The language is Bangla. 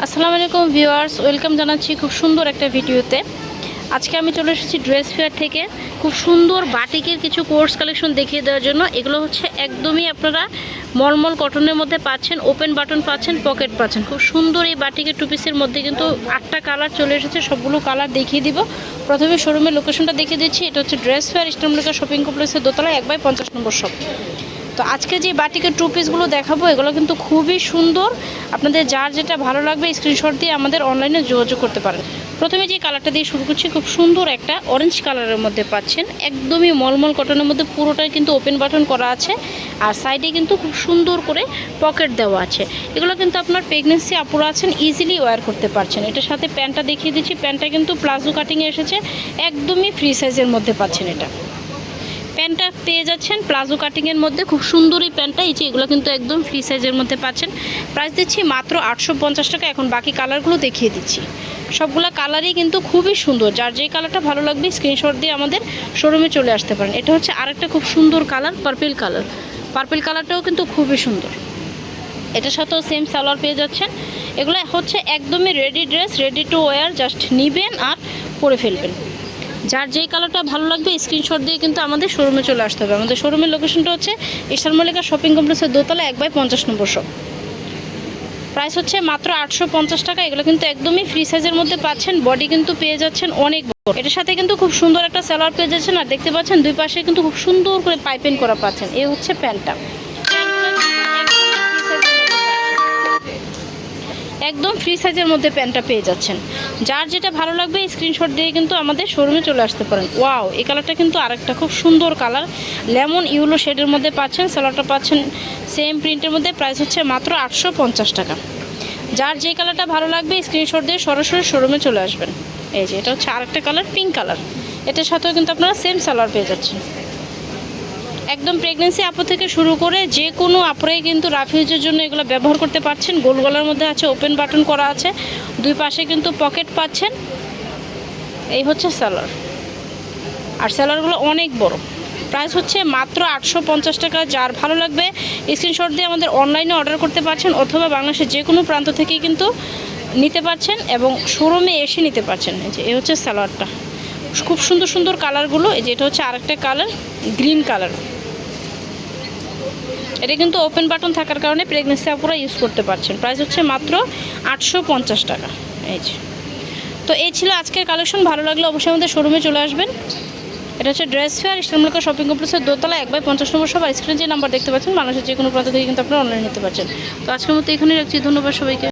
আসসালামু আলাইকুম ভিউয়ার্স, ওয়েলকাম জানাচ্ছি খুব সুন্দর একটা ভিডিওতে। আজকে আমি চলে এসেছি ড্রেস ফেয়ার থেকে খুব সুন্দর বাটিকের কিছু কোর্স কালেকশন দেখিয়ে দেওয়ার জন্য। এগুলো হচ্ছে একদমই আপনারা মলমল কটনের মধ্যে পাচ্ছেন, ওপেন বাটন পাচ্ছেন, পকেট পাচ্ছেন। খুব সুন্দর এই বাটিকের টু পিসের মধ্যে কিন্তু 8টা কালার চলে এসেছে, সবগুলো কালার দেখিয়ে দিব। প্রথমে শোরুমের লোকেশনটা দেখিয়ে দিচ্ছি। এটা হচ্ছে dress fair, eastern Mallika shopping কমপ্লেক্সের দোতলায় 1/50 নম্বর শপ। তো আজকে যে বাটিকের টু পিসগুলো দেখাবো এগুলো কিন্তু খুবই সুন্দর। আপনাদের যার যেটা ভালো লাগবে স্ক্রিনশট দিয়ে আমাদের অনলাইনে যোগাযোগ করতে পারেন। প্রথমে যে কালারটা দিয়ে শুরু করছি, খুব সুন্দর একটা অরেঞ্জ কালারের মধ্যে পাচ্ছেন, একদমই মলমল কটনের মধ্যে, পুরোটাই কিন্তু ওপেন বাটন করা আছে আর সাইডে কিন্তু খুব সুন্দর করে পকেট দেওয়া আছে। এগুলো কিন্তু আপনার প্রেগনেন্সি আপুরা আছেন ইজিলি ওয়্যার করতে পারছেন। এটার সাথে প্যান্টটা দেখিয়ে দিচ্ছি। প্যান্টটা কিন্তু প্লাজো কাটিংয়ে এসেছে, একদমই ফ্রি সাইজের মধ্যে পাচ্ছেন। এটা প্যান্টটা পেয়ে যাচ্ছেন প্লাজো কাটিংয়ের মধ্যে, খুব সুন্দর এই প্যান্টটা। এই যে এগুলো কিন্তু একদম ফ্রি সাইজের মধ্যে পাচ্ছেন। প্রাইস দিচ্ছি মাত্র 850 টাকা। এখন বাকি কালারগুলো দেখিয়ে দিচ্ছি। সবগুলো কালারই কিন্তু খুবই সুন্দর। যার যেই কালারটা ভালো লাগবে স্ক্রিনশট দিয়ে আমাদের শোরুমে চলে আসতে পারেন। এটা হচ্ছে আরেকটা খুব সুন্দর কালার, পার্পল কালার। পার্পল কালারটাও কিন্তু খুবই সুন্দর। এটার সাথেও সেম সালোয়ার পেয়ে যাচ্ছেন। এগুলো হচ্ছে একদমই ready dress, ready to wire. Just নেবেন আর পরে ফেলবেন। যার যেই কালারটা ভালো লাগবে স্ক্রিনশট দিয়ে কিন্তু আমাদের শোরুমে চলে আসতে হবে। আমাদের শোরুমের লোকেশনটা হচ্ছে ইস্টার্ন মল্লিকা শপিং কমপ্লেক্সের দোতলায় 1/50 নম্বর শপ। প্রাইস হচ্ছে মাত্র 850 টাকা। এগুলো কিন্তু একদমই ফ্রি সাইজের মধ্যে পাচ্ছেন। বডি কিন্তু পেয়ে যাচ্ছেন অনেক বড়। এটার সাথে কিন্তু খুব সুন্দর একটা সালোয়ার পেয়ে যাচ্ছেন। আর দেখতে পাচ্ছেন দুই পাশে কিন্তু খুব সুন্দর করে পাইপিং করা পাচ্ছেন। এই হচ্ছে প্যান্টটা, একদম ফ্রি সাইজের মধ্যে প্যান্টটা পেয়ে যাচ্ছেন। যার যেটা ভালো লাগবে স্ক্রিনশট দিয়ে কিন্তু আমাদের শোরুমে চলে আসতে পারেন। ওয়াও, এই কালারটা কিন্তু আরেকটা খুব সুন্দর কালার, লেমন ইউলো শেডের মধ্যে পাচ্ছেন। সালোয়ারটা পাচ্ছেন সেম প্রিন্টের মধ্যে। প্রাইস হচ্ছে মাত্র 850 টাকা। যার যে কালারটা ভালো লাগবে স্ক্রিনশট দিয়ে সরাসরি শোরুমে চলে আসবেন। এই যে এটা হচ্ছে আরেকটা কালার, পিঙ্ক কালার। এটার সাথেও কিন্তু আপনারা সেম সালোয়ার পেয়ে যাচ্ছেন। একদম প্রেগনেন্সি আপু থেকে শুরু করে যে কোনো আপুরাই কিন্তু রাফিউজের জন্য এগুলো ব্যবহার করতে পারছেন। গোল গলার মধ্যে আছে, ওপেন বাটন করা আছে, দুই পাশে কিন্তু পকেট পাচ্ছেন। এই হচ্ছে সালোয়ার, আর সালোয়ারগুলো অনেক বড়। প্রাইস হচ্ছে মাত্র 850 টাকা। যার ভালো লাগবে স্ক্রিনশট দিয়ে আমাদের অনলাইনে অর্ডার করতে পারছেন, অথবা বাংলাদেশের যে কোনো প্রান্ত থেকেই কিন্তু নিতে পারছেন এবং শোরুমে এসে নিতে পারছেন। এই যে এই হচ্ছে সালোয়ারটা, খুব সুন্দর সুন্দর কালারগুলো। এই যে এটা হচ্ছে আরেকটা কালার, গ্রিন কালার। এটা কিন্তু ওপেন বাটন থাকার কারণে প্রেগনেন্সি আপুরা ইউজ করতে পারছেন। প্রাইস হচ্ছে মাত্র 850 টাকা। এই যে, তো এই ছিল আজকের কালেকশন। ভালো লাগলে অবশ্যই আমাদের শোরুমে চলে আসবেন। এটা হচ্ছে dress fair, eastern Mallika shopping কমপ্লেক্সের দোতলা 1/50 নম্বর শপ। আর স্ক্রিনে যে নাম্বার দেখতে পাচ্ছেন, বাংলাদেশের যে কোনো প্রান্ত থেকে কিন্তু আপনারা অনলাইনে নিতে পারছেন। তো আজকের মতো এখানেই রাখছি। ধন্যবাদ সবাইকে।